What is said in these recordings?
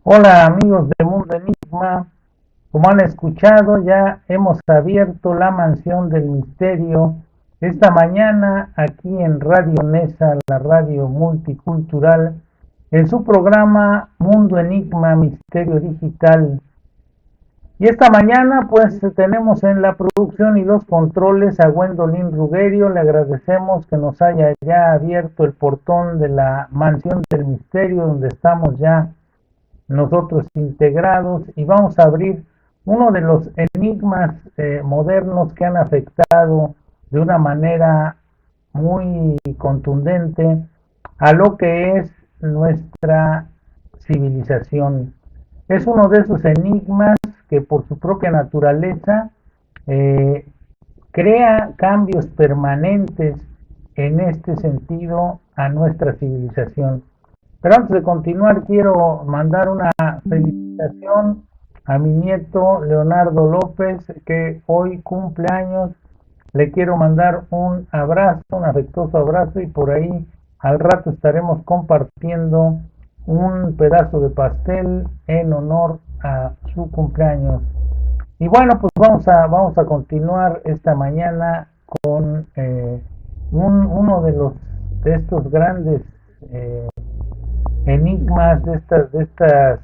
Hola amigos de Mundo Enigma, como han escuchado ya hemos abierto la mansión del misterio esta mañana aquí en Radio Nesa, la radio multicultural, en su programa Mundo Enigma Misterio Digital. Y esta mañana pues tenemos en la producción y los controles a Gwendolyn Rugerio. Le agradecemos que nos haya ya abierto el portón de la mansión del misterio donde estamos ya nosotros integrados, y vamos a abrir uno de los enigmas modernos que han afectado de una manera muy contundente a lo que es nuestra civilización. Es uno de esos enigmas que por su propia naturaleza eh, crea cambios permanentes en este sentido a nuestra civilización. Pero antes de continuar, quiero mandar una felicitación a mi nieto Leonardo López, que hoy cumple años. Le quiero mandar un abrazo, un afectuoso abrazo, y por ahí al rato estaremos compartiendo un pedazo de pastel en honor a su cumpleaños. Y bueno, pues vamos a continuar esta mañana con uno de estos grandes enigmas, de estas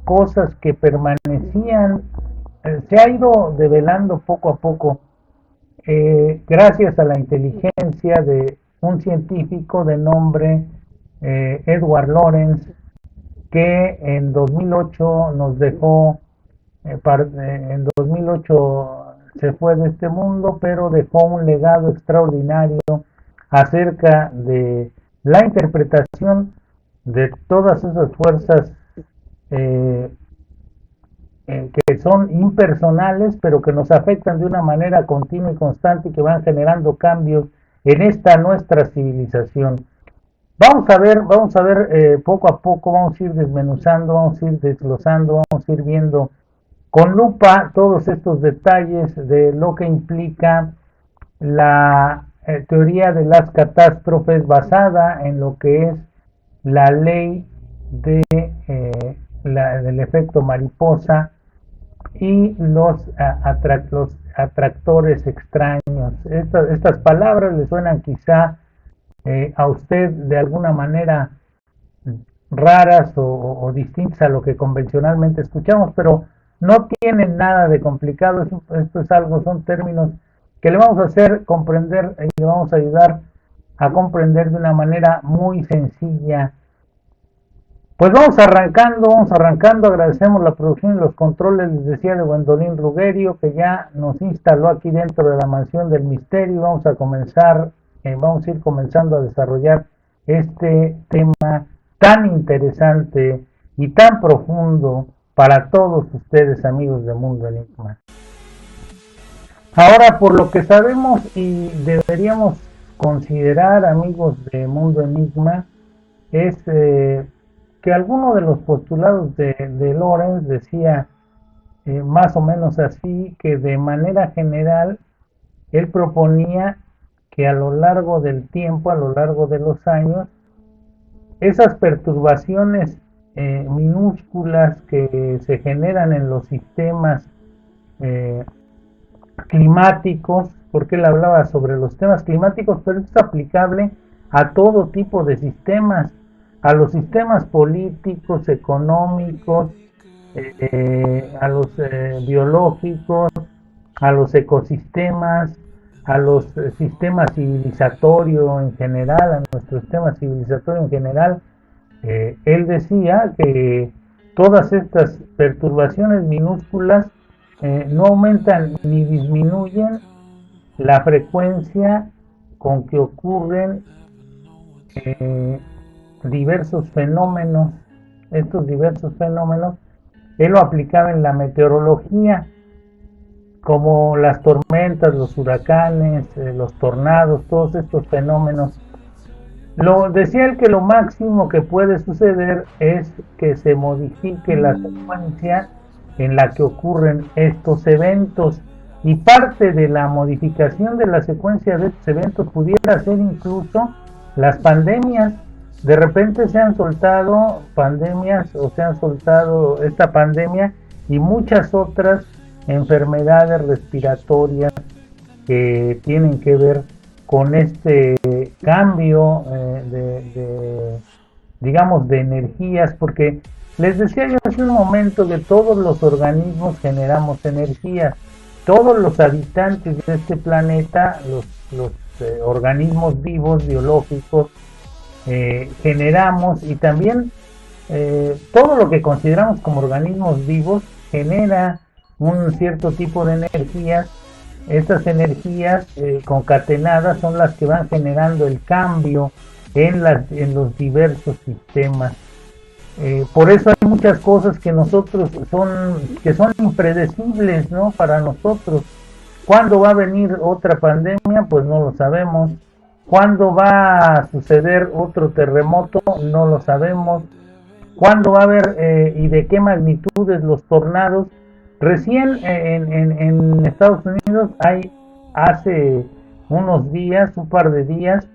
cosas que permanecían, se ha ido develando poco a poco, gracias a la inteligencia de un científico de nombre Edward Lorenz, que en 2008 nos dejó, en 2008 se fue de este mundo, pero dejó un legado extraordinario acerca de la interpretación de todas esas fuerzas eh, que son impersonales, pero que nos afectan de una manera continua y constante y que van generando cambios en esta nuestra civilización. Vamos a ver poco a poco, vamos a ir desmenuzando, vamos a ir desglosando, vamos a ir viendo con lupa todos estos detalles de lo que implica la teoría de las catástrofes basada en lo que es la ley del efecto mariposa y los atractores extraños. Estas palabras le suenan quizá a usted de alguna manera raras o distintas a lo que convencionalmente escuchamos, pero no tienen nada de complicado. Esto es algo, son términos que le vamos a hacer comprender y le vamos a ayudar a comprender de una manera muy sencilla. Pues vamos arrancando, agradecemos la producción y los controles, les decía, de Gwendolyn Rugerio, que ya nos instaló aquí dentro de la mansión del misterio. Vamos a ir comenzando a desarrollar este tema tan interesante y tan profundo para todos ustedes, amigos de Mundo Enigma. Ahora, por lo que sabemos y deberíamos considerar, amigos de Mundo Enigma, es que alguno de los postulados de Lorenz decía más o menos así, que de manera general él proponía que a lo largo del tiempo, a lo largo de los años, esas perturbaciones minúsculas que se generan en los sistemas climáticos, porque él hablaba sobre los temas climáticos, pero esto es aplicable a todo tipo de sistemas, a los sistemas políticos, económicos, a los biológicos, a los ecosistemas, a los sistemas civilizatorios en general, a nuestro sistema civilizatorio en general. Él decía que todas estas perturbaciones minúsculas no aumentan ni disminuyen la frecuencia con que ocurren diversos fenómenos. Estos diversos fenómenos él lo aplicaba en la meteorología, como las tormentas, los huracanes, los tornados, todos estos fenómenos. Decía él que lo máximo que puede suceder es que se modifique la secuencia en la que ocurren estos eventos, y parte de la modificación de la secuencia de estos eventos pudiera ser incluso las pandemias. de repente se han soltado pandemias o se han soltado esta pandemia y muchas otras enfermedades respiratorias que tienen que ver con este cambio digamos, de energías, porque les decía yo hace un momento que todos los organismos generamos energía, todos los habitantes de este planeta, los organismos vivos, biológicos, generamos, y también todo lo que consideramos como organismos vivos genera un cierto tipo de energías. Estas energías concatenadas son las que van generando el cambio en los diversos sistemas. Por eso hay muchas cosas que son impredecibles, ¿no? Para nosotros. ¿Cuándo va a venir otra pandemia? Pues no lo sabemos. ¿Cuándo va a suceder otro terremoto? No lo sabemos. ¿Cuándo va a haber y de qué magnitudes los tornados? Recién en Estados Unidos hace unos días, un par de días,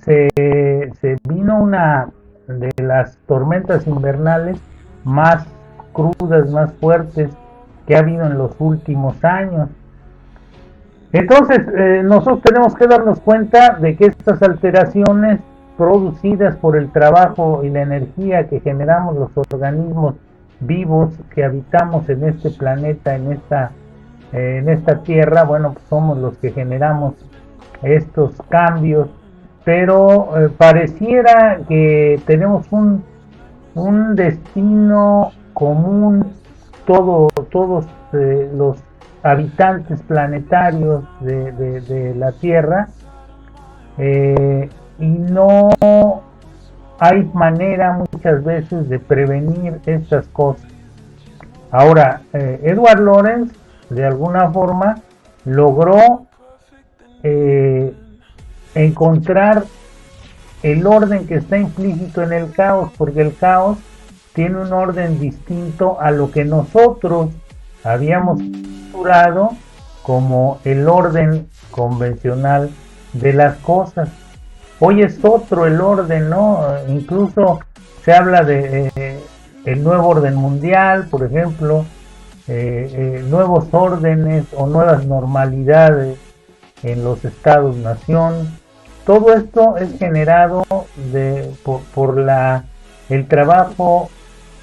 se vino una de las tormentas invernales más crudas, más fuertes que ha habido en los últimos años. Entonces, nosotros tenemos que darnos cuenta de que estas alteraciones producidas por el trabajo y la energía que generamos los organismos vivos que habitamos en este planeta, en esta tierra, bueno, pues somos los que generamos estos cambios, pero pareciera que tenemos un destino común, todos los habitantes planetarios de la Tierra, y no hay manera muchas veces de prevenir estas cosas. Ahora, Edward Lorenz de alguna forma logró encontrar el orden que está implícito en el caos, porque el caos tiene un orden distinto a lo que nosotros habíamos estructurado como el orden convencional de las cosas. Hoy es otro el orden, ¿no? Incluso se habla de el nuevo orden mundial, por ejemplo, nuevos órdenes o nuevas normalidades en los estados-nación. Todo esto es generado por el trabajo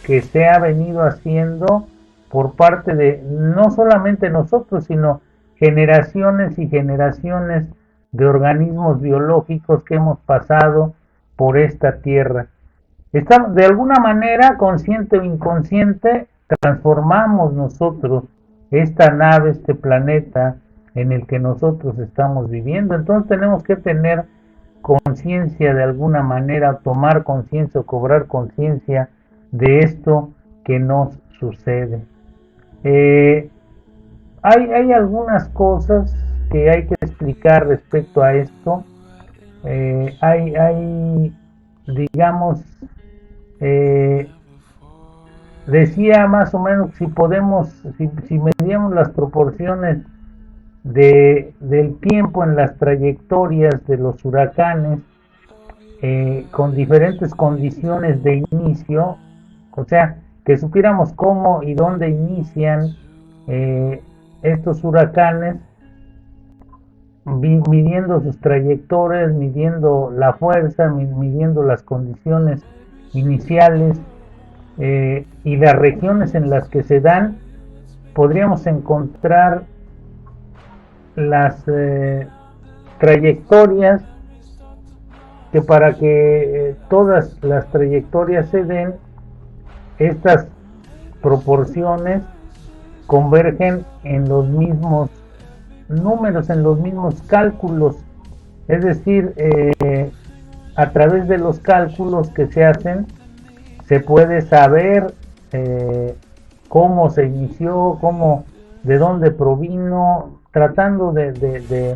que se ha venido haciendo por parte de no solamente nosotros, sino generaciones y generaciones de organismos biológicos que hemos pasado por esta tierra. De alguna manera, consciente o inconsciente, transformamos nosotros esta nave, este planeta en el que nosotros estamos viviendo. Entonces tenemos que tener conciencia de alguna manera, tomar conciencia o cobrar conciencia de esto que nos sucede. Hay algunas cosas que hay que explicar respecto a esto. Digamos, decía más o menos, si medíamos las proporciones del tiempo en las trayectorias de los huracanes, con diferentes condiciones de inicio, o sea, que supiéramos cómo y dónde inician estos huracanes, midiendo sus trayectorias, midiendo la fuerza, midiendo las condiciones iniciales y las regiones en las que se dan, podríamos encontrar las trayectorias que, para que todas las trayectorias se den, estas proporciones convergen en los mismos números, en los mismos cálculos, es decir, a través de los cálculos que se hacen se puede saber cómo se inició, de dónde provino, tratando de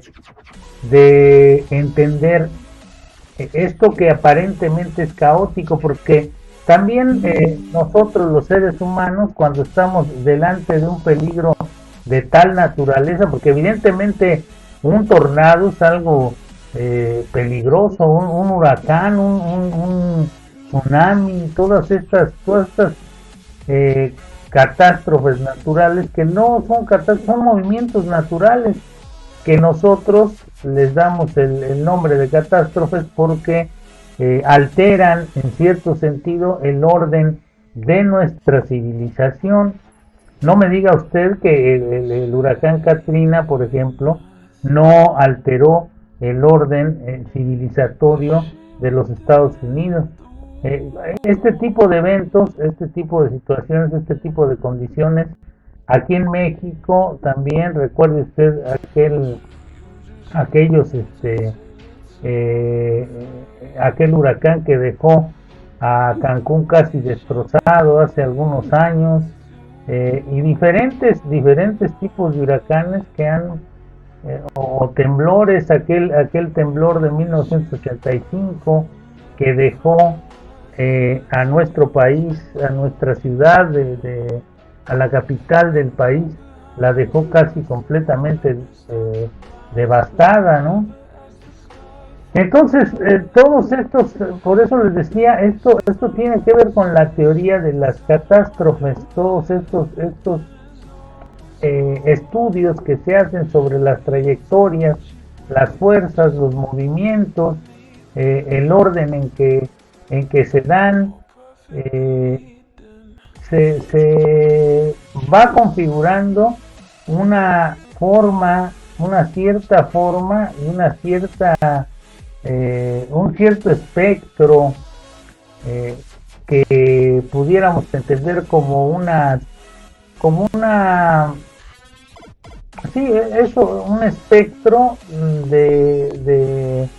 entender esto que aparentemente es caótico, porque también nosotros los seres humanos, cuando estamos delante de un peligro de tal naturaleza, porque evidentemente un tornado es algo peligroso, un huracán, un tsunami, todas estas catástrofes naturales que no son catástrofes, son movimientos naturales que nosotros les damos el nombre de catástrofes porque alteran en cierto sentido el orden de nuestra civilización. No me diga usted que el huracán Katrina, por ejemplo, no alteró el orden civilizatorio de los Estados Unidos. Este tipo de eventos, este tipo de situaciones, este tipo de condiciones, aquí en México también, recuerde usted eh, aquel huracán que dejó a Cancún casi destrozado hace algunos años, y diferentes tipos de huracanes que han o temblores, aquel temblor de 1985 que dejó a nuestro país, a nuestra ciudad, a la capital del país, la dejó casi completamente devastada, ¿no? Entonces, todos estos, por eso les decía, esto tiene que ver con la teoría de las catástrofes, todos estos estudios que se hacen sobre las trayectorias, las fuerzas, los movimientos, el orden en que se dan, se va configurando una forma, una cierta forma y un cierto espectro que pudiéramos entender como una sí, eso, un espectro de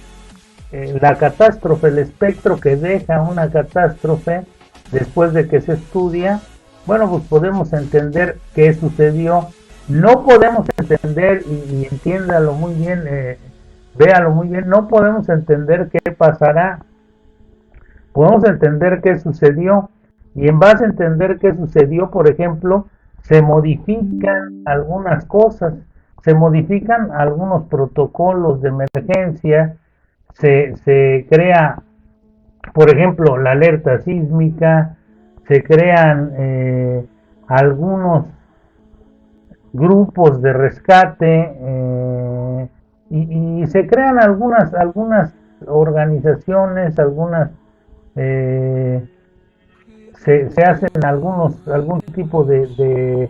la catástrofe, el espectro que deja una catástrofe después de que se estudia. Bueno, pues podemos entender qué sucedió. No podemos entender, y entiéndalo muy bien, véalo muy bien, no podemos entender qué pasará. Podemos entender qué sucedió, y en base a entender qué sucedió, por ejemplo, se modifican algunas cosas, se modifican algunos protocolos de emergencia, se crea, por ejemplo, la alerta sísmica, se crean algunos grupos de rescate, y se crean algunas organizaciones, eh, se hacen algún tipo de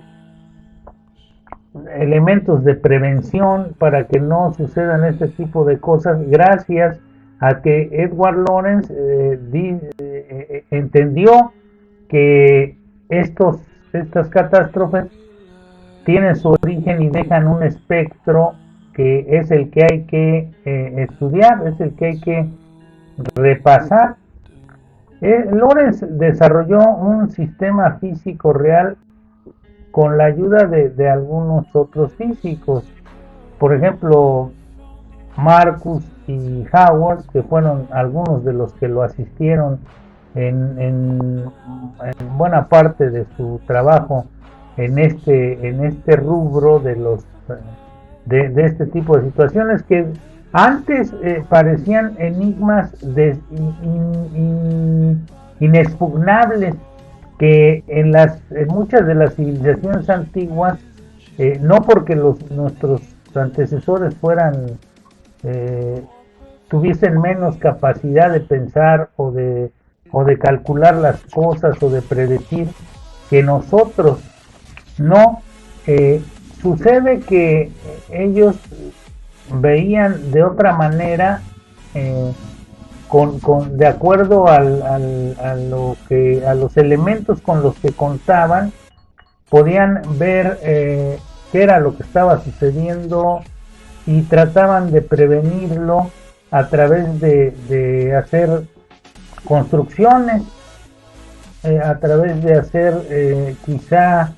elementos de prevención para que no sucedan este tipo de cosas, gracias a que Edward Lorenz entendió que estas catástrofes tienen su origen y dejan un espectro que es el que hay que estudiar, es el que hay que repasar. Lorenz desarrolló un sistema físico real con la ayuda de algunos otros físicos, por ejemplo Marcus y Howard, que fueron algunos de los que lo asistieron en buena parte de su trabajo en este rubro de este tipo de situaciones que antes parecían enigmas inexpugnables, que en muchas de las civilizaciones antiguas, no porque nuestros antecesores tuviesen menos capacidad de pensar o de calcular las cosas o de predecir que nosotros, no, sucede que ellos veían de otra manera, de acuerdo a los elementos con los que contaban, podían ver qué era lo que estaba sucediendo y trataban de prevenirlo a través de hacer construcciones, a través de hacer quizá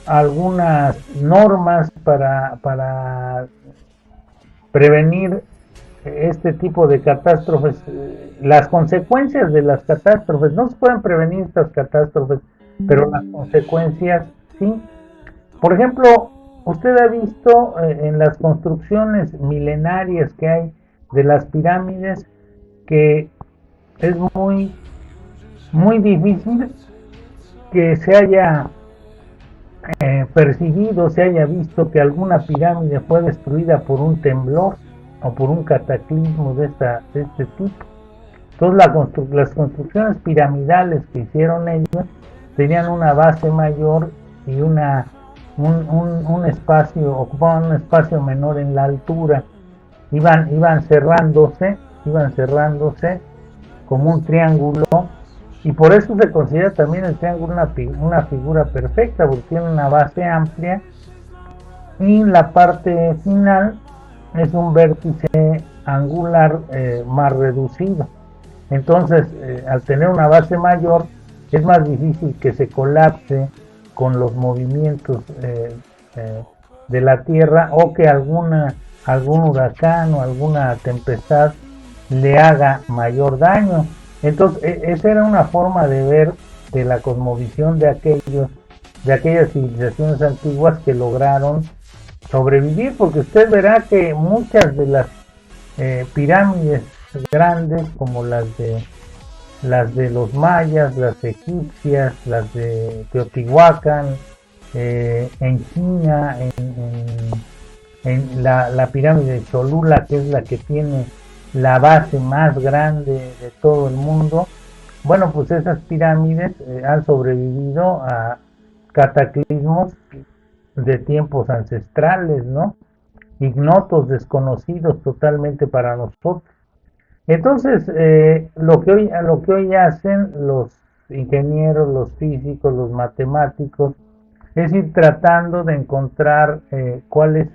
algunas normas para prevenir este tipo de catástrofes. Las consecuencias de las catástrofes, no se pueden prevenir estas catástrofes, pero las consecuencias sí. Por ejemplo, usted ha visto en las construcciones milenarias que hay de las pirámides que es muy, muy difícil que se haya percibido, se haya visto que alguna pirámide fue destruida por un temblor o por un cataclismo de este tipo. Entonces las construcciones piramidales que hicieron ellos tenían una base mayor y un espacio, ocupaban un espacio menor en la altura, iban cerrándose como un triángulo, y por eso se considera también el triángulo una figura perfecta, porque tiene una base amplia y la parte final es un vértice angular más reducido. Entonces, al tener una base mayor, es más difícil que se colapse con los movimientos de la Tierra, o que algún huracán o alguna tempestad le haga mayor daño. Entonces, esa era una forma de ver de la cosmovisión de aquellas civilizaciones antiguas que lograron sobrevivir, porque usted verá que muchas de las pirámides grandes, como las de los mayas, las egipcias, las de Teotihuacán, en China, en la pirámide de Cholula, que es la que tiene la base más grande de todo el mundo. Bueno, pues esas pirámides han sobrevivido a cataclismos de tiempos ancestrales, ¿no? Ignotos, desconocidos totalmente para nosotros. Entonces, lo que hoy hacen los ingenieros, los físicos, los matemáticos, es ir tratando de encontrar cuál es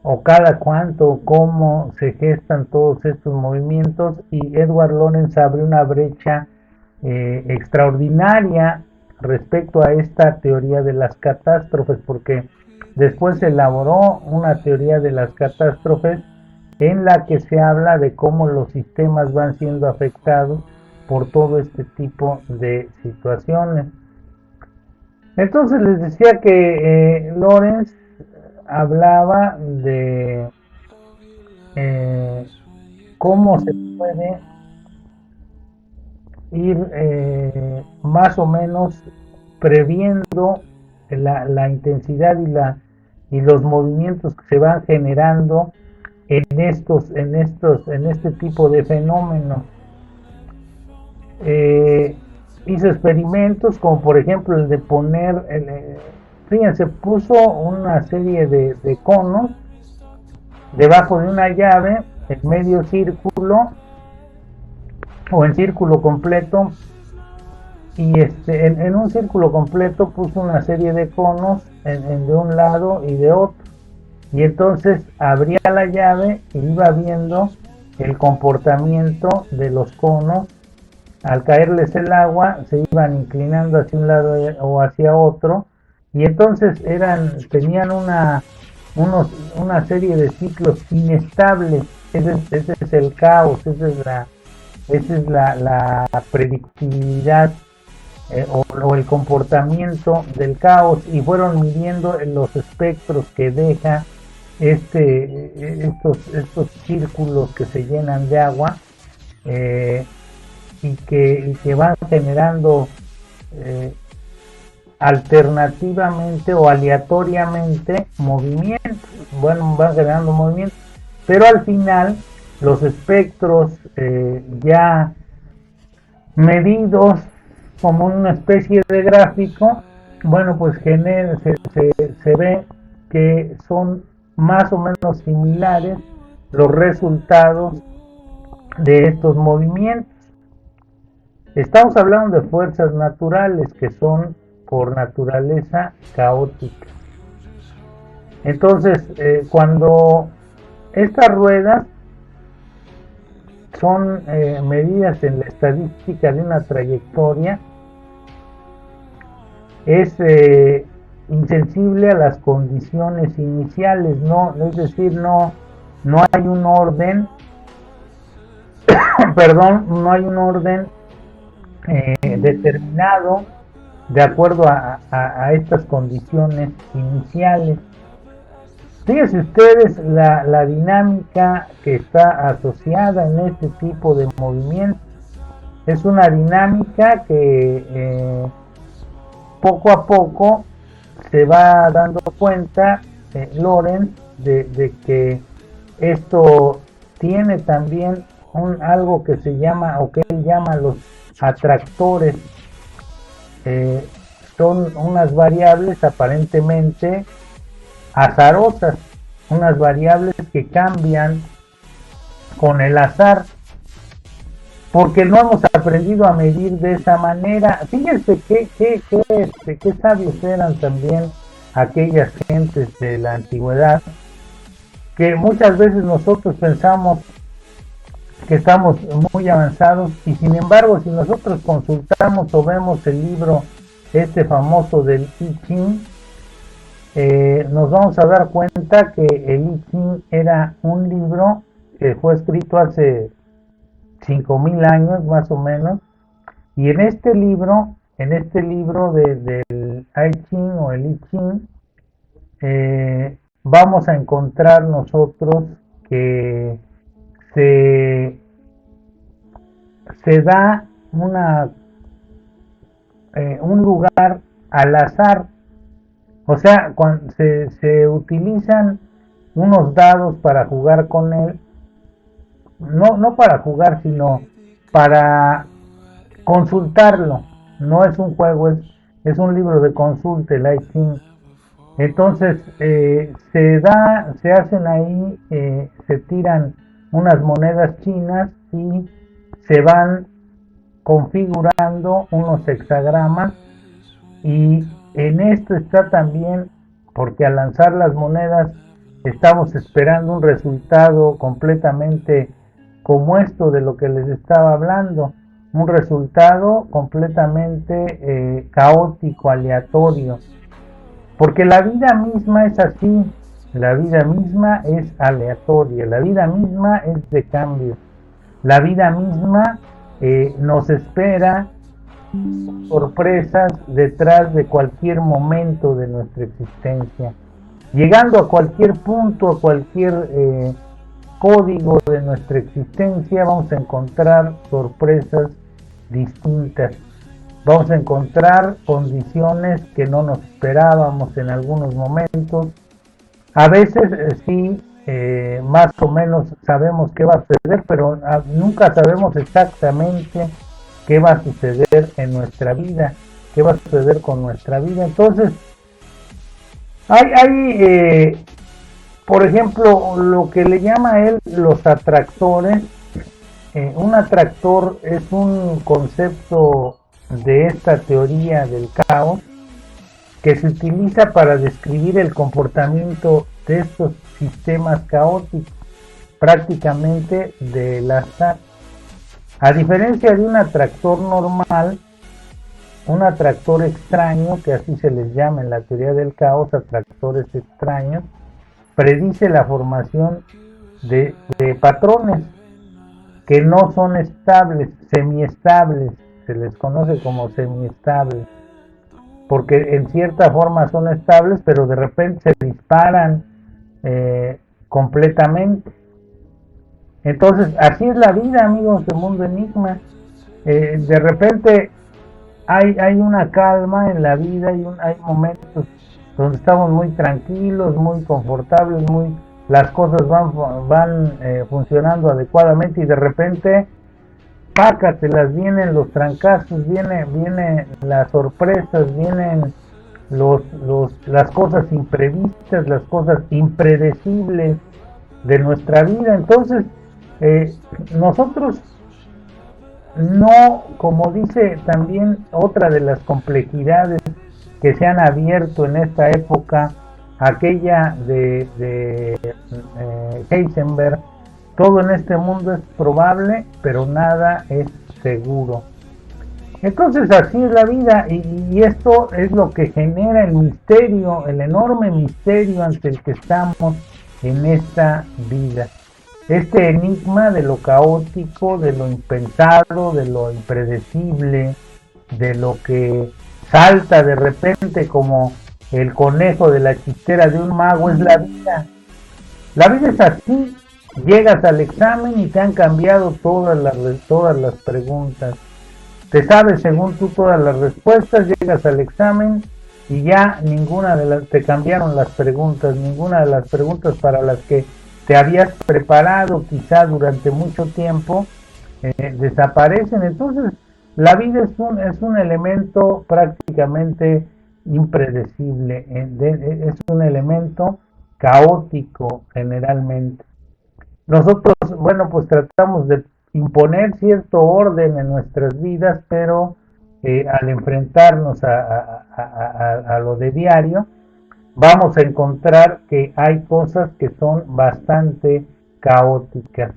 o cada cuánto, cómo se gestan todos estos movimientos, y Edward Lorenz abre una brecha extraordinaria respecto a esta teoría de las catástrofes, porque después se elaboró una teoría de las catástrofes en la que se habla de cómo los sistemas van siendo afectados por todo este tipo de situaciones. Entonces les decía que Lorenz hablaba de cómo se puede ir más o menos previendo la intensidad y los movimientos que se van generando en este tipo de fenómenos. Hizo experimentos como por ejemplo el de poner, fíjense, puso una serie de conos debajo de una llave en medio círculo o en círculo completo, y en un círculo completo puso una serie de conos de un lado y de otro, y entonces abría la llave y iba viendo el comportamiento de los conos. Al caerles el agua se iban inclinando hacia un lado o hacia otro, y entonces tenían una serie de ciclos inestables. Ese es el caos, esa es la predictibilidad o el comportamiento del caos, y fueron midiendo los espectros que deja estos círculos que se llenan de agua, y que van generando alternativamente o aleatoriamente movimientos. Bueno, van generando movimientos, pero al final los espectros ya medidos como una especie de gráfico, bueno, pues se ve que son más o menos similares los resultados de estos movimientos. Estamos hablando de fuerzas naturales que son por naturaleza caóticas. Entonces, cuando estas ruedas son medidas en la estadística de una trayectoria, es insensible a las condiciones iniciales, no, es decir, no hay un orden, perdón, no hay un orden determinado de acuerdo a estas condiciones iniciales. Fíjense ustedes la dinámica que está asociada en este tipo de movimientos. Es una dinámica que poco a poco se va dando cuenta Lorenz de que esto tiene también algo que se llama, o que él llama, los atractores. Son unas variables aparentemente azarosas, unas variables que cambian con el azar, porque no hemos aprendido a medir de esa manera. Fíjense qué sabios eran también aquellas gentes de la antigüedad, que muchas veces nosotros pensamos que estamos muy avanzados, y sin embargo, si nosotros consultamos o vemos el libro este famoso del I Ching, nos vamos a dar cuenta que el I Ching era un libro que fue escrito hace 5000 años más o menos, y en este libro del I Ching o el I Ching, vamos a encontrar nosotros que se da un lugar al azar. O sea, cuando se utilizan unos dados para jugar con él, no para jugar, sino para consultarlo. No es un juego, es un libro de consulta, el I Ching. Entonces se hacen ahí, se tiran unas monedas chinas y se van configurando unos hexagramas, y en esto está también, porque al lanzar las monedas estamos esperando un resultado completamente como esto de lo que les estaba hablando, un resultado completamente caótico, aleatorio, porque la vida misma es así. La vida misma es aleatoria, la vida misma es de cambio, la vida misma nos espera sorpresas detrás de cualquier momento de nuestra existencia. Llegando a cualquier punto, a cualquier código de nuestra existencia, vamos a encontrar sorpresas distintas. Vamos a encontrar condiciones que no nos esperábamos en algunos momentos. A veces sí, más o menos sabemos qué va a suceder, pero nunca sabemos exactamente qué va a suceder en nuestra vida, qué va a suceder con nuestra vida. Entonces, hay por ejemplo, lo que le llama él los atractores. Un atractor es un concepto de esta teoría del caos que se utiliza para describir el comportamiento de estos sistemas caóticos, prácticamente del azar. A diferencia de un atractor normal, un atractor extraño, que así se les llama en la teoría del caos, atractores extraños, predice la formación de patrones que no son estables, semiestables, se les conoce como semiestables, porque en cierta forma son estables, pero de repente se disparan completamente. Entonces, así es la vida, amigos de Mundo Enigma. De repente hay una calma en la vida, hay momentos donde estamos muy tranquilos, muy confortables, las cosas van funcionando adecuadamente, y de repente, pácatelas, vienen los trancazos, vienen las sorpresas, vienen las cosas imprevistas, las cosas impredecibles de nuestra vida. Entonces, nosotros no, como dice también otra de las complejidades que se han abierto en esta época, aquella de Heisenberg, todo en este mundo es probable, pero nada es seguro. Entonces así es la vida, y esto es lo que genera el misterio, el enorme misterio ante el que estamos en esta vida. Este enigma de lo caótico, de lo impensado, de lo impredecible, de lo que salta de repente como el conejo de la chistera de un mago, es la vida. La vida es así, llegas al examen y te han cambiado todas las preguntas. Te sabes según tú todas las respuestas, llegas al examen y ya te cambiaron las preguntas, ninguna de las preguntas para las que te habías preparado quizá durante mucho tiempo desaparecen. Entonces la vida es un elemento prácticamente impredecible, es un elemento caótico generalmente. Nosotros, bueno, pues tratamos de imponer cierto orden en nuestras vidas, pero al enfrentarnos a lo de diario, vamos a encontrar que hay cosas que son bastante caóticas.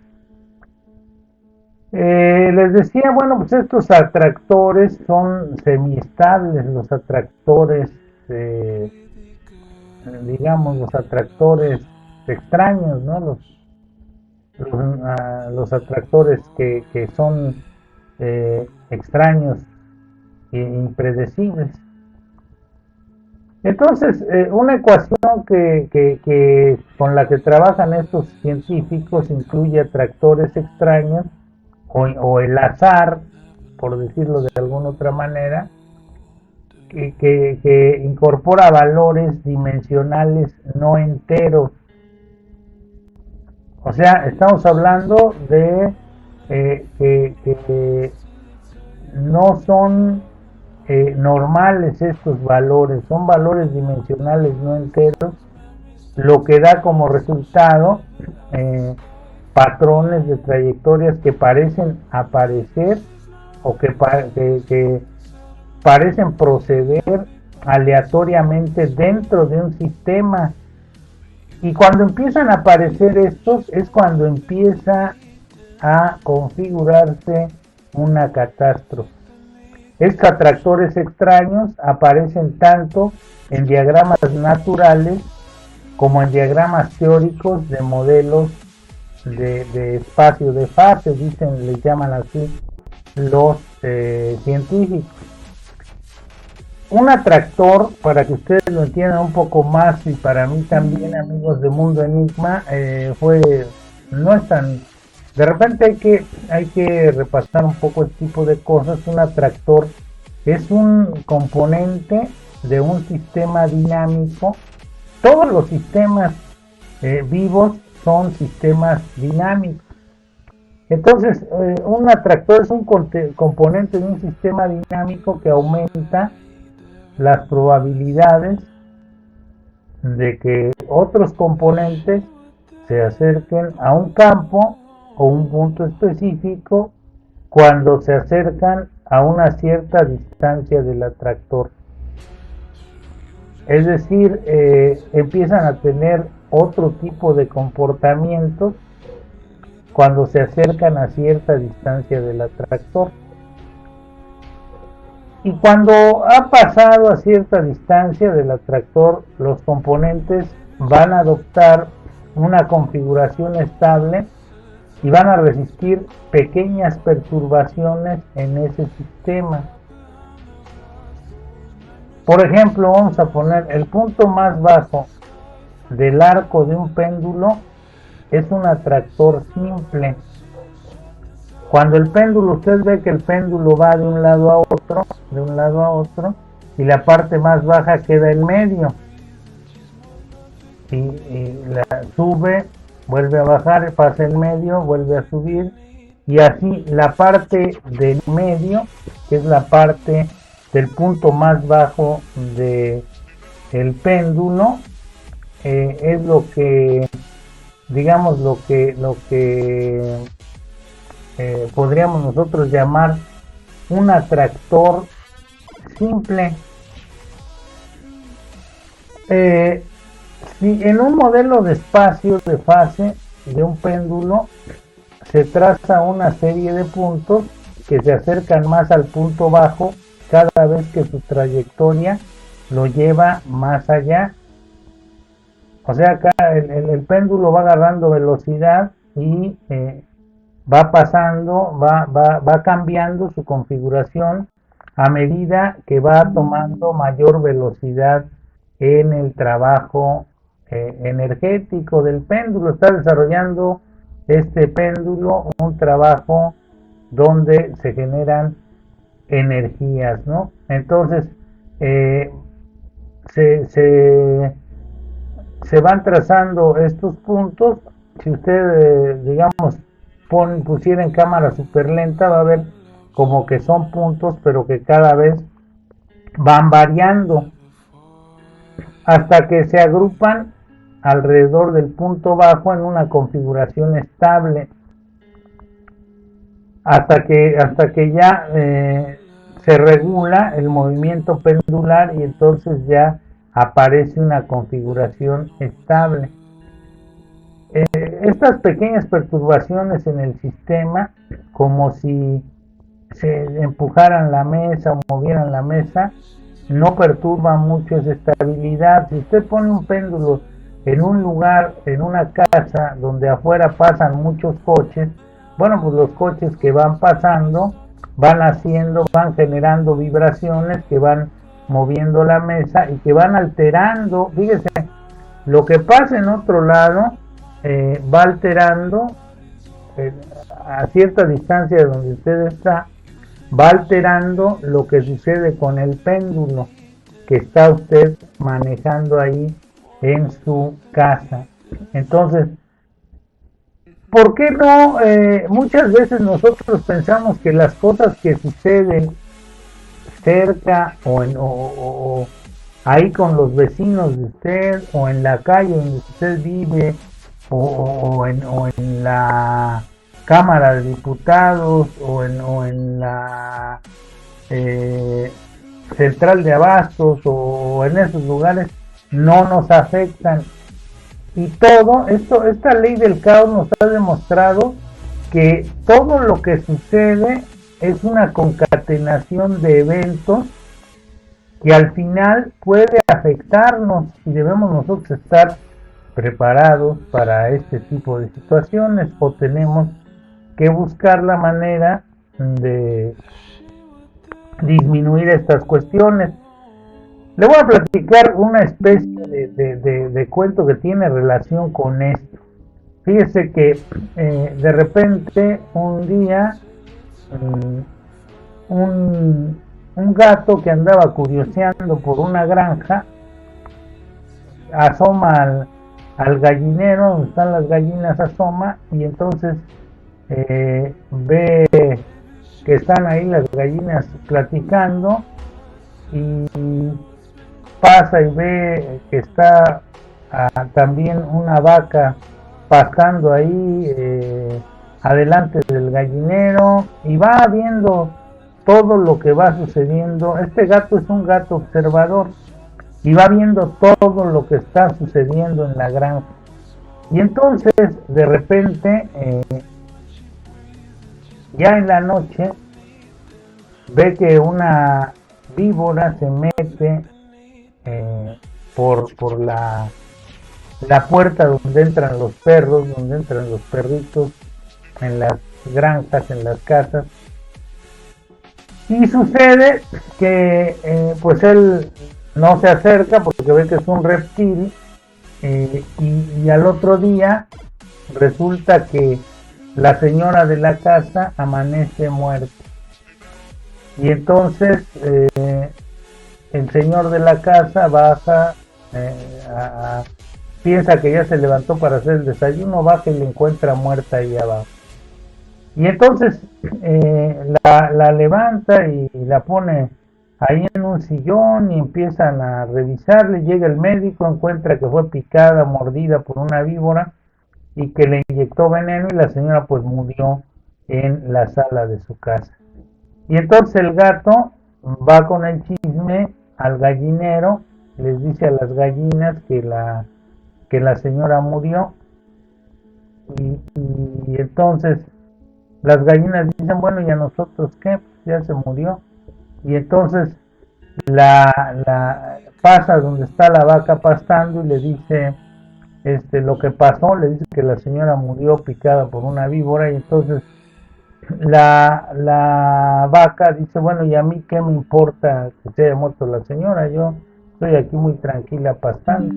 Les decía, bueno, pues estos atractores son semiestables, los atractores, digamos, los atractores extraños, ¿no? Los atractores que son extraños e impredecibles. Entonces, una ecuación que con la que trabajan estos científicos incluye atractores extraños o el azar, por decirlo de alguna otra manera, que incorpora valores dimensionales no enteros. O sea, estamos hablando de que no son normales estos valores, son valores dimensionales no enteros, lo que da como resultado patrones de trayectorias que parecen aparecer o que parecen proceder aleatoriamente dentro de un sistema. Y cuando empiezan a aparecer estos es cuando empieza a configurarse una catástrofe. Estos atractores extraños aparecen tanto en diagramas naturales como en diagramas teóricos de modelos de espacio de fase, les llaman así los científicos. Un atractor, para que ustedes lo entiendan un poco más y para mí también, amigos de Mundo Enigma, no es tan... De repente hay que repasar un poco este tipo de cosas. Un atractor es un componente de un sistema dinámico. Todos los sistemas vivos son sistemas dinámicos. Entonces, un atractor es un componente de un sistema dinámico que aumenta las probabilidades de que otros componentes se acerquen a un campo o un punto específico cuando se acercan a una cierta distancia del atractor. Es decir, empiezan a tener otro tipo de comportamientos cuando se acercan a cierta distancia del atractor. Y cuando ha pasado a cierta distancia del atractor, los componentes van a adoptar una configuración estable y van a resistir pequeñas perturbaciones en ese sistema. Por ejemplo, vamos a poner el punto más bajo del arco de un péndulo es un atractor simple. Cuando el péndulo, usted ve que el péndulo va de un lado a otro, y la parte más baja queda en medio. Y la sube, vuelve a bajar, pasa el medio, vuelve a subir, y así la parte del medio, que es la parte del punto más bajo del péndulo, es lo que, digamos, lo que podríamos nosotros llamar un atractor simple. Si en un modelo de espacio de fase de un péndulo se traza una serie de puntos que se acercan más al punto bajo cada vez que su trayectoria lo lleva más allá, o sea, acá el péndulo va agarrando velocidad y va pasando, va cambiando su configuración a medida que va tomando mayor velocidad en el trabajo energético del péndulo. Está desarrollando este péndulo un trabajo donde se generan energías, ¿no? Entonces, se, se, se van trazando estos puntos. Si usted, digamos, pusiera en cámara super lenta, va a ver como que son puntos, pero que cada vez van variando hasta que se agrupan alrededor del punto bajo en una configuración estable, hasta que ya se regula el movimiento pendular y entonces ya aparece una configuración estable. Estas pequeñas perturbaciones en el sistema, como si se empujaran la mesa o movieran la mesa, no perturban mucho esa estabilidad. Si usted pone un péndulo en un lugar, en una casa donde afuera pasan muchos coches, bueno, pues los coches que van pasando van generando vibraciones que van moviendo la mesa y que van alterando. Fíjese, lo que pasa en otro lado va alterando a cierta distancia de donde usted está, va alterando lo que sucede con el péndulo que está usted manejando ahí en su casa. Entonces, ¿por qué no? Muchas veces nosotros pensamos que las cosas que suceden cerca o ahí con los vecinos de usted, o en la calle donde usted vive, o en la Cámara de Diputados, o en la central de abastos, o en esos lugares, no nos afectan. Y todo esto, esta ley del caos nos ha demostrado que todo lo que sucede es una concatenación de eventos que al final puede afectarnos, y debemos nosotros estar preparados para este tipo de situaciones, o tenemos que buscar la manera de disminuir estas cuestiones. Le voy a platicar una especie de cuento que tiene relación con esto. Fíjese que de repente un día un gato que andaba curioseando por una granja asoma al gallinero donde están las gallinas, asoma, y entonces ve que están ahí las gallinas platicando, y pasa y ve que está también una vaca pastando ahí adelante del gallinero, y va viendo todo lo que va sucediendo. Este gato es un gato observador y va viendo todo lo que está sucediendo en la granja. Y entonces de repente ya en la noche ve que una víbora se mete por la puerta donde entran los perros, donde entran los perritos en las granjas, en las casas. Y sucede que pues él no se acerca porque ve que es un reptil, y al otro día resulta que la señora de la casa amanece muerta. Y entonces el señor de la casa baja, piensa que ya se levantó para hacer el desayuno, baja y la encuentra muerta ahí abajo. Y entonces la levanta y la pone ahí en un sillón y empiezan a revisarle. Llega el médico, encuentra que fue picada, mordida por una víbora y que le inyectó veneno, y la señora pues murió en la sala de su casa. Y entonces el gato va con el chisme al gallinero, les dice a las gallinas que la señora murió, y entonces las gallinas dicen, bueno, ¿y a nosotros qué? Pues ya se murió. Y entonces la pasa donde está la vaca pastando y le dice lo que pasó. Le dice que la señora murió picada por una víbora, y entonces la vaca dice, bueno, ¿y a mí qué me importa que se haya muerto la señora? Yo estoy aquí muy tranquila pastando.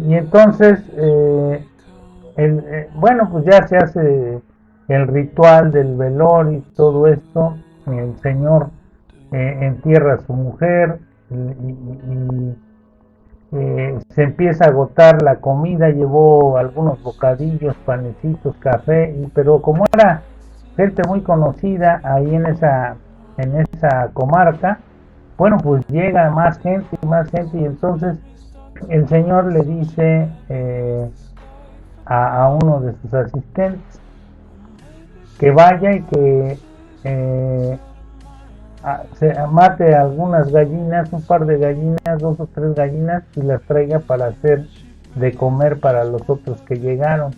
Y entonces, bueno, pues ya se hace el ritual del velorio y todo esto. El señor entierra a su mujer y se empieza a agotar la comida. Llevó algunos bocadillos, panecitos, café, pero como era gente muy conocida ahí en esa comarca, bueno, pues llega más gente, y entonces el señor le dice a uno de sus asistentes que vaya y que se mate algunas gallinas, un par de gallinas, 2 o 3 gallinas, y las traiga para hacer de comer para los otros que llegaron.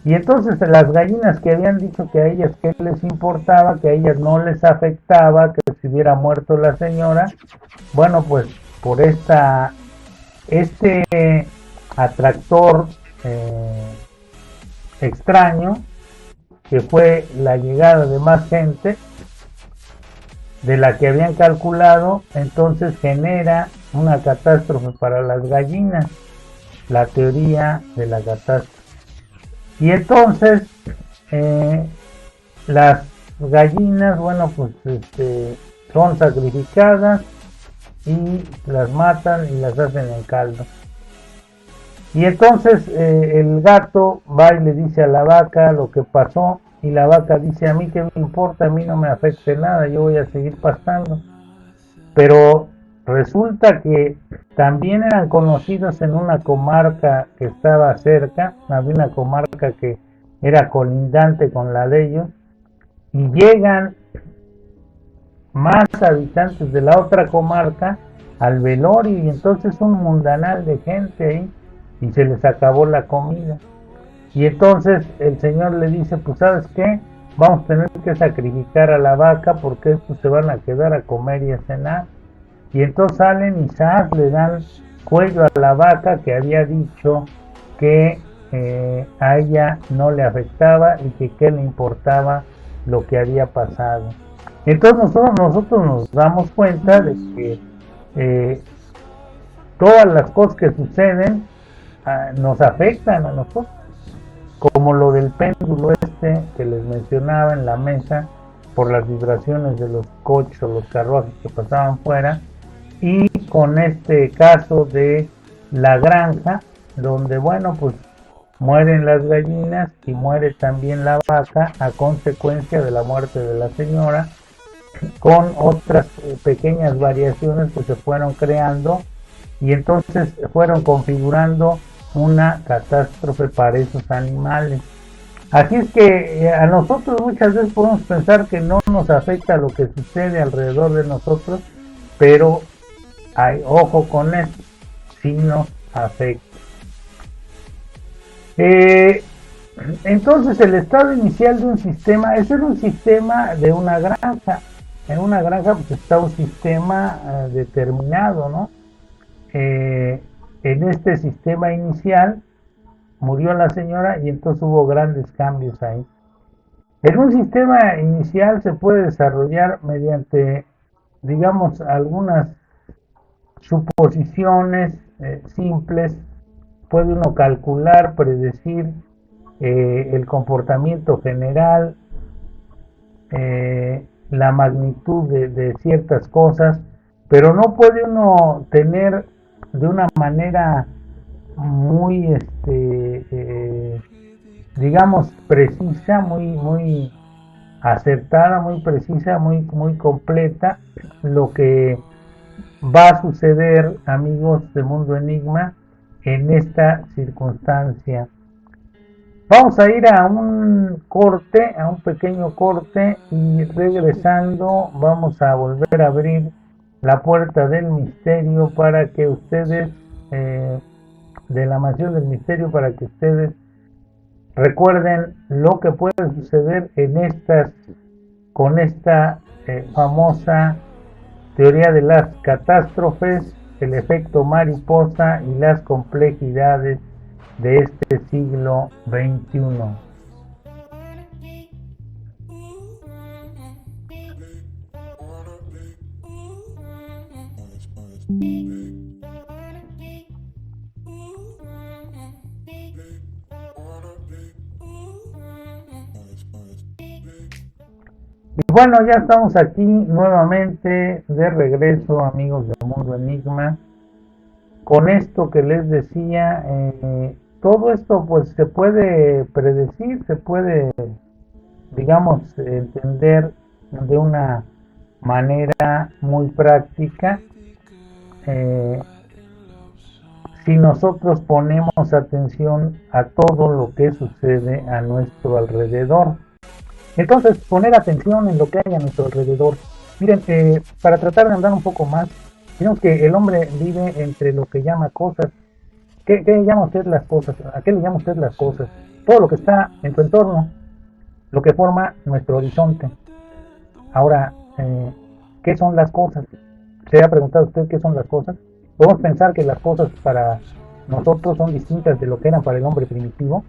Y entonces las gallinas que habían dicho que a ellas qué les importaba, que a ellas no les afectaba que se hubiera muerto la señora, bueno, pues por este atractor extraño, que fue la llegada de más gente de la que habían calculado, entonces genera una catástrofe para las gallinas, la teoría de la catástrofe. Y entonces las gallinas, bueno, pues son sacrificadas y las matan y las hacen en caldo. Y entonces el gato va y le dice a la vaca lo que pasó, y la vaca dice, a mí qué me importa, a mí no me afecte nada, yo voy a seguir pastando. Pero resulta que también eran conocidos en una comarca que estaba cerca, había una comarca que era colindante con la de ellos, y llegan más habitantes de la otra comarca al velorio, y entonces un mundanal de gente ahí, y se les acabó la comida. Y entonces el señor le dice, pues ¿sabes qué? Vamos a tener que sacrificar a la vaca porque estos se van a quedar a comer y a cenar. Y entonces salen y le dan cuello a la vaca que había dicho que a ella no le afectaba y que qué le importaba lo que había pasado. Entonces nosotros nos damos cuenta de que todas las cosas que suceden nos afectan a nosotros, como lo del péndulo que les mencionaba en la mesa por las vibraciones de los coches o los carruajes que pasaban fuera, y con este caso de la granja, donde bueno, pues mueren las gallinas y muere también la vaca a consecuencia de la muerte de la señora, con otras pequeñas variaciones que se fueron creando, y entonces fueron configurando una catástrofe para esos animales. Así es que a nosotros muchas veces podemos pensar que no nos afecta lo que sucede alrededor de nosotros, pero ojo con esto, sí nos afecta. Entonces el estado inicial de un sistema es un sistema de una granja. En una granja pues está un sistema determinado, ¿no? En este sistema inicial murió la señora y entonces hubo grandes cambios ahí. En un sistema inicial se puede desarrollar mediante, digamos, algunas suposiciones simples. Puede uno calcular, predecir el comportamiento general, la magnitud de ciertas cosas, pero no puede uno tener de una manera muy digamos precisa, muy acertada, muy precisa, muy completa lo que va a suceder, amigos de Mundo Enigma, en esta circunstancia. Vamos a ir a un corte, a un pequeño corte, y regresando vamos a volver a abrir la puerta del misterio para que ustedes de la mansión del misterio, para que ustedes recuerden lo que puede suceder con esta famosa teoría de las catástrofes, el efecto mariposa y las complejidades de este siglo XXI. Y bueno, ya estamos aquí nuevamente de regreso, amigos del Mundo Enigma. Con esto que les decía, todo esto pues se puede predecir, se puede, digamos, entender de una manera muy práctica eh, si nosotros ponemos atención a todo lo que sucede a nuestro alrededor. Entonces, poner atención en lo que hay a nuestro alrededor. Miren, para tratar de andar un poco más, digamos que el hombre vive entre lo que llama cosas. ¿Qué llama usted las cosas? ¿A qué le llama usted las cosas? Todo lo que está en tu entorno, lo que forma nuestro horizonte. Ahora, ¿qué son las cosas? ¿Se ha preguntado usted qué son las cosas? Podemos pensar que las cosas para nosotros son distintas de lo que eran para el hombre primitivo.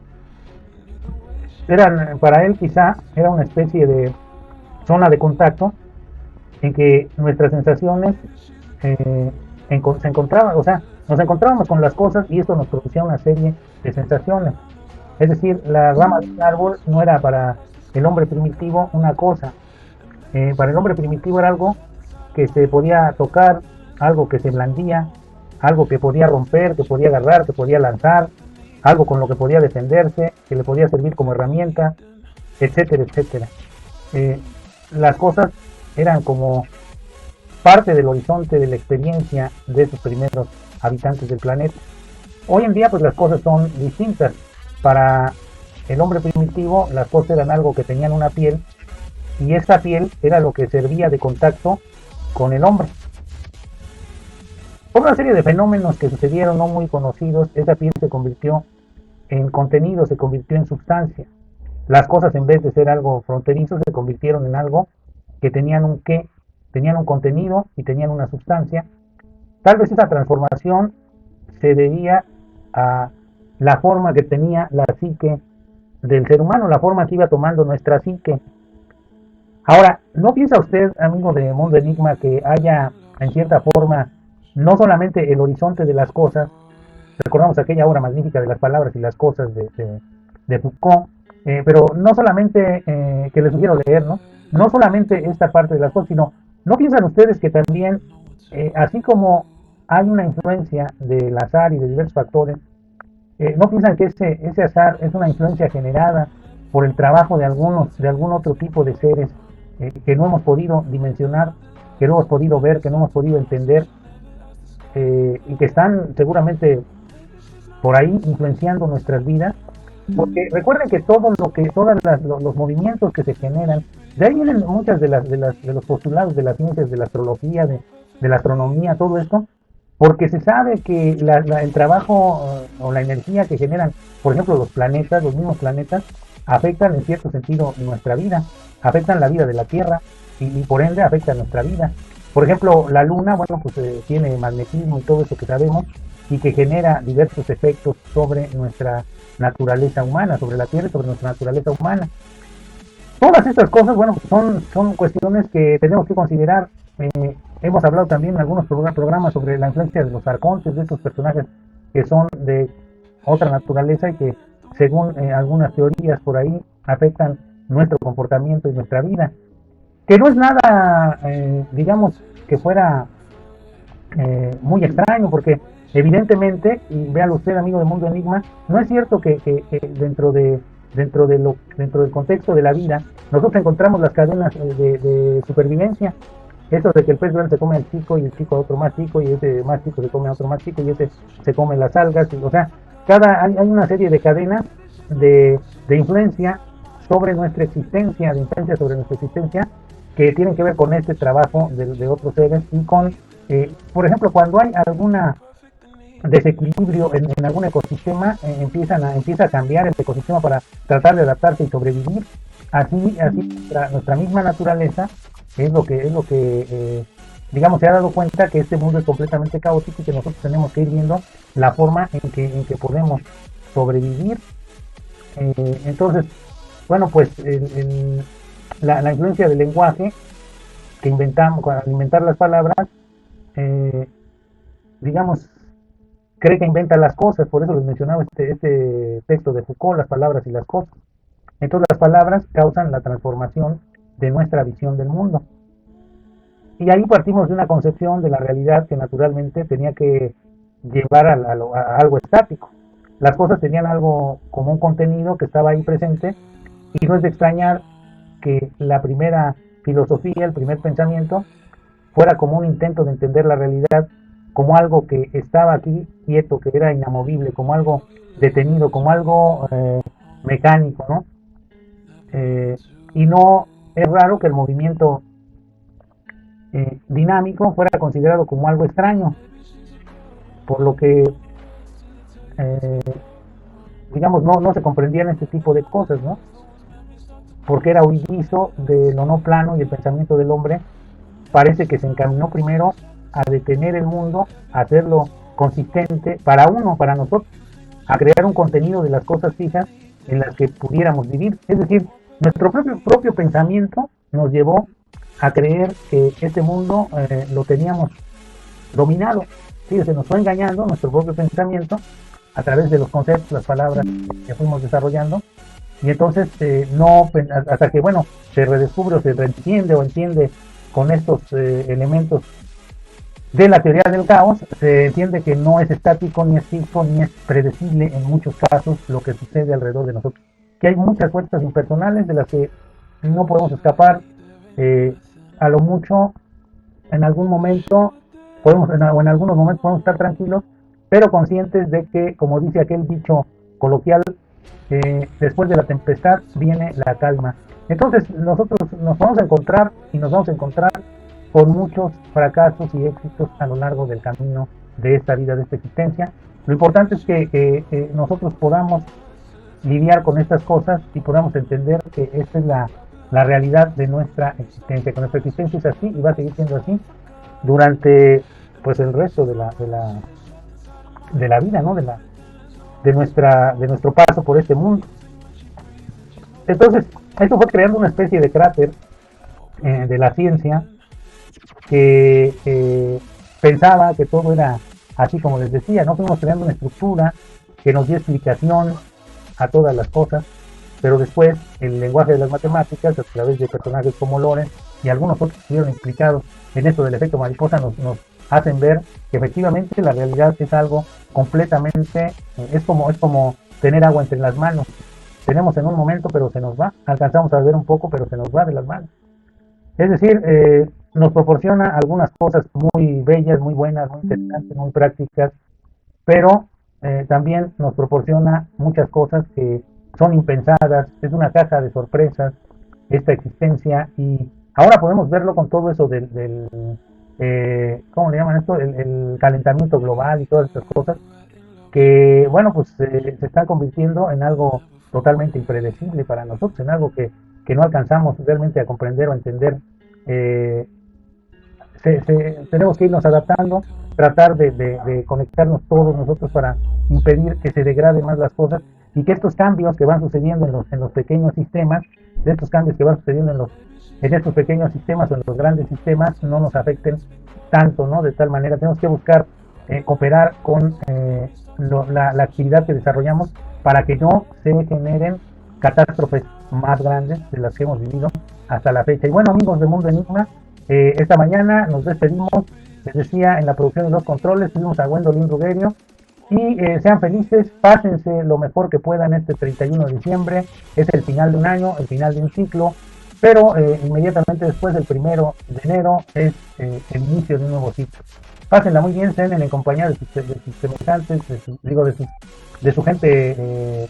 Eran, para él quizá era una especie de zona de contacto en que nuestras sensaciones se encontraban, o sea, nos encontrábamos con las cosas y esto nos producía una serie de sensaciones. Es decir, la rama de un árbol no era para el hombre primitivo una cosa. Para el hombre primitivo era algo que se podía tocar, algo que se blandía, algo que podía romper, que podía agarrar, que podía lanzar, algo con lo que podía defenderse, que le podía servir como herramienta, etcétera, etcétera. Eh, las cosas eran como parte del horizonte de la experiencia de esos primeros habitantes del planeta. Hoy en día pues las cosas son distintas. Para el hombre primitivo las cosas eran algo que tenían una piel y esta piel era lo que servía de contacto con el hombre. Por una serie de fenómenos que sucedieron no muy conocidos, esa piel se convirtió en contenido, se convirtió en sustancia. Las cosas en vez de ser algo fronterizo se convirtieron en algo que tenían un qué, tenían un contenido y tenían una sustancia. Tal vez esa transformación se debía a la forma que tenía la psique del ser humano, la forma que iba tomando nuestra psique. Ahora, ¿no piensa usted, amigo de Mundo Enigma, que haya, en cierta forma, no solamente el horizonte de las cosas? Recordamos aquella obra magnífica de las palabras y las cosas de Foucault, pero no solamente, que les sugiero leer, ¿no? No solamente esta parte de las cosas, sino, ¿no piensan ustedes que también, así como hay una influencia del azar y de diversos factores, no piensan que ese azar es una influencia generada por el trabajo de algún otro tipo de seres que no hemos podido dimensionar, que no hemos podido ver, que no hemos podido entender, y que están seguramente por ahí influenciando nuestras vidas? Porque recuerden que todo lo que, los movimientos que se generan, de ahí vienen muchas de los postulados de las ciencias, de la astrología, de la astronomía, todo esto, porque se sabe que el trabajo o la energía que generan, por ejemplo, los planetas, los mismos planetas, afectan en cierto sentido nuestra vida, afectan la vida de la Tierra y por ende afectan nuestra vida. Por ejemplo, la Luna, bueno, pues tiene magnetismo y todo eso que sabemos y que genera diversos efectos sobre nuestra naturaleza humana, sobre la Tierra y sobre nuestra naturaleza humana. Todas estas cosas, bueno, son cuestiones que tenemos que considerar. Hemos hablado también en algunos programas sobre la influencia de los arcontes, de estos personajes que son de otra naturaleza y que, según algunas teorías por ahí, afectan nuestro comportamiento y nuestra vida. Que no es nada, digamos, que fuera muy extraño, porque evidentemente, y véalo usted, amigo de Mundo Enigma, no es cierto que dentro del contexto de la vida nosotros encontramos las cadenas de supervivencia. Eso de que el pez grande se come al chico y el chico a otro más chico y ese más chico se come a otro más chico y ese se come las algas, o sea, hay una serie de cadenas de influencia sobre nuestra existencia, de influencia sobre nuestra existencia, que tienen que ver con este trabajo de otros seres y con, por ejemplo, cuando hay alguna desequilibrio en algún ecosistema, empieza a cambiar el ecosistema para tratar de adaptarse y sobrevivir. Así nuestra misma naturaleza es lo que digamos, se ha dado cuenta que este mundo es completamente caótico y que nosotros tenemos que ir viendo la forma en que podemos sobrevivir. Entonces, bueno, pues la influencia del lenguaje que inventamos, al inventar las palabras, eh, digamos, cree que inventa las cosas, por eso les mencionaba este texto de Foucault, las palabras y las cosas. Entonces las palabras causan la transformación de nuestra visión del mundo. Y ahí partimos de una concepción de la realidad que naturalmente tenía que llevar a algo estático. Las cosas tenían algo como un contenido que estaba ahí presente, y no es de extrañar que la primera filosofía, el primer pensamiento, fuera como un intento de entender la realidad como algo que estaba aquí quieto, que era inamovible, como algo detenido, como algo mecánico, ¿no? Y no es raro que el movimiento dinámico fuera considerado como algo extraño, por lo que, eh, digamos, no se comprendían este tipo de cosas, ¿no? Porque era huidizo de lo no plano, y el pensamiento del hombre parece que se encaminó primero a detener el mundo, a hacerlo consistente para uno, para nosotros, a crear un contenido de las cosas fijas en las que pudiéramos vivir. Es decir, nuestro propio pensamiento nos llevó a creer que este mundo lo teníamos dominado. Sí, se nos fue engañando nuestro propio pensamiento a través de los conceptos, las palabras que fuimos desarrollando, y entonces no, hasta que, bueno, se redescubre o se reentiende o entiende con estos elementos de la teoría del caos, se entiende que no es estático, ni es fijo, ni es predecible en muchos casos lo que sucede alrededor de nosotros. Que hay muchas fuerzas impersonales de las que no podemos escapar. A lo mucho, en algún momento, o en algunos momentos podemos estar tranquilos, pero conscientes de que, como dice aquel dicho coloquial, después de la tempestad viene la calma. Entonces nosotros nos vamos a encontrar, y nos vamos a encontrar con muchos fracasos y éxitos a lo largo del camino de esta vida, de esta existencia. Lo importante es que nosotros podamos lidiar con estas cosas y podamos entender que esta es la realidad de nuestra existencia, que nuestra existencia es así y va a seguir siendo así durante, pues, el resto de la vida, ¿no? De nuestro paso por este mundo. Entonces, esto fue creando una especie de cráter de la ciencia que pensaba que todo era así como les decía, ¿no? Fuimos creando una estructura que nos dio explicación a todas las cosas, pero después el lenguaje de las matemáticas, a través de personajes como Lorenz y algunos otros que estuvieron implicados en esto del efecto mariposa, nos hacen ver que efectivamente la realidad es algo completamente, es como tener agua entre las manos. Tenemos en un momento, pero se nos va. Alcanzamos a ver un poco, pero se nos va de las manos. Es decir, nos proporciona algunas cosas muy bellas, muy buenas, muy interesantes, muy prácticas, pero también nos proporciona muchas cosas que son impensadas. Es una caja de sorpresas esta existencia, y ahora podemos verlo con todo eso del ¿cómo le llaman esto? El calentamiento global y todas estas cosas que, bueno, pues se están convirtiendo en algo totalmente impredecible para nosotros, en algo que no alcanzamos realmente a comprender o entender. Eh, Tenemos que irnos adaptando, tratar de conectarnos todos nosotros para impedir que se degraden más las cosas, y que estos cambios que van sucediendo en los pequeños sistemas, de estos cambios que van sucediendo en estos pequeños sistemas o en los grandes sistemas, no nos afecten tanto, ¿no? De tal manera tenemos que buscar cooperar con la actividad que desarrollamos para que no se generen catástrofes más grandes de las que hemos vivido hasta la fecha. Y bueno, amigos de Mundo Enigma, esta mañana nos despedimos. Les decía, en la producción de los controles tuvimos a Gwendolyn Rugerio, y sean felices, pásense lo mejor que puedan este 31 de diciembre, es el final de un año, el final de un ciclo, pero inmediatamente después del 1 de enero es el inicio de un nuevo ciclo. Pásenla muy bien, cenen en compañía de sus semejantes, de su gente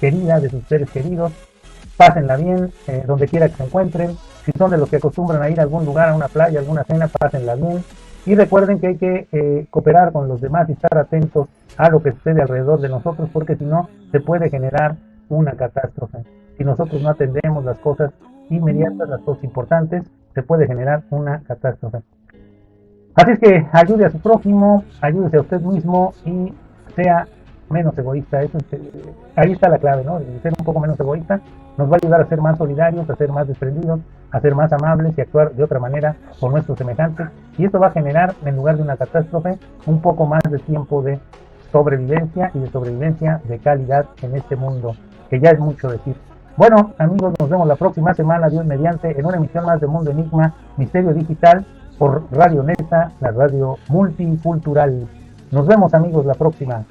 querida, de sus seres queridos. Pásenla bien donde quiera que se encuentren. Si son de los que acostumbran a ir a algún lugar, a una playa, a alguna cena, pásenla bien. Y recuerden que hay que cooperar con los demás y estar atentos a lo que sucede alrededor de nosotros, porque si no, se puede generar una catástrofe. Si nosotros no atendemos las cosas inmediatas, las cosas importantes, se puede generar una catástrofe. Así es que ayude a su prójimo, ayúdese a usted mismo y sea menos egoísta. Ahí está la clave, ¿no? El ser un poco menos egoísta nos va a ayudar a ser más solidarios, a ser más desprendidos, a ser más amables y actuar de otra manera con nuestros semejantes. Y esto va a generar, en lugar de una catástrofe, un poco más de tiempo de sobrevivencia, y de sobrevivencia de calidad en este mundo, que ya es mucho decir. Bueno, amigos, nos vemos la próxima semana, Dios mediante, en una emisión más de Mundo Enigma, Misterio Digital, por Radio Nesa, la radio multicultural. Nos vemos, amigos, la próxima.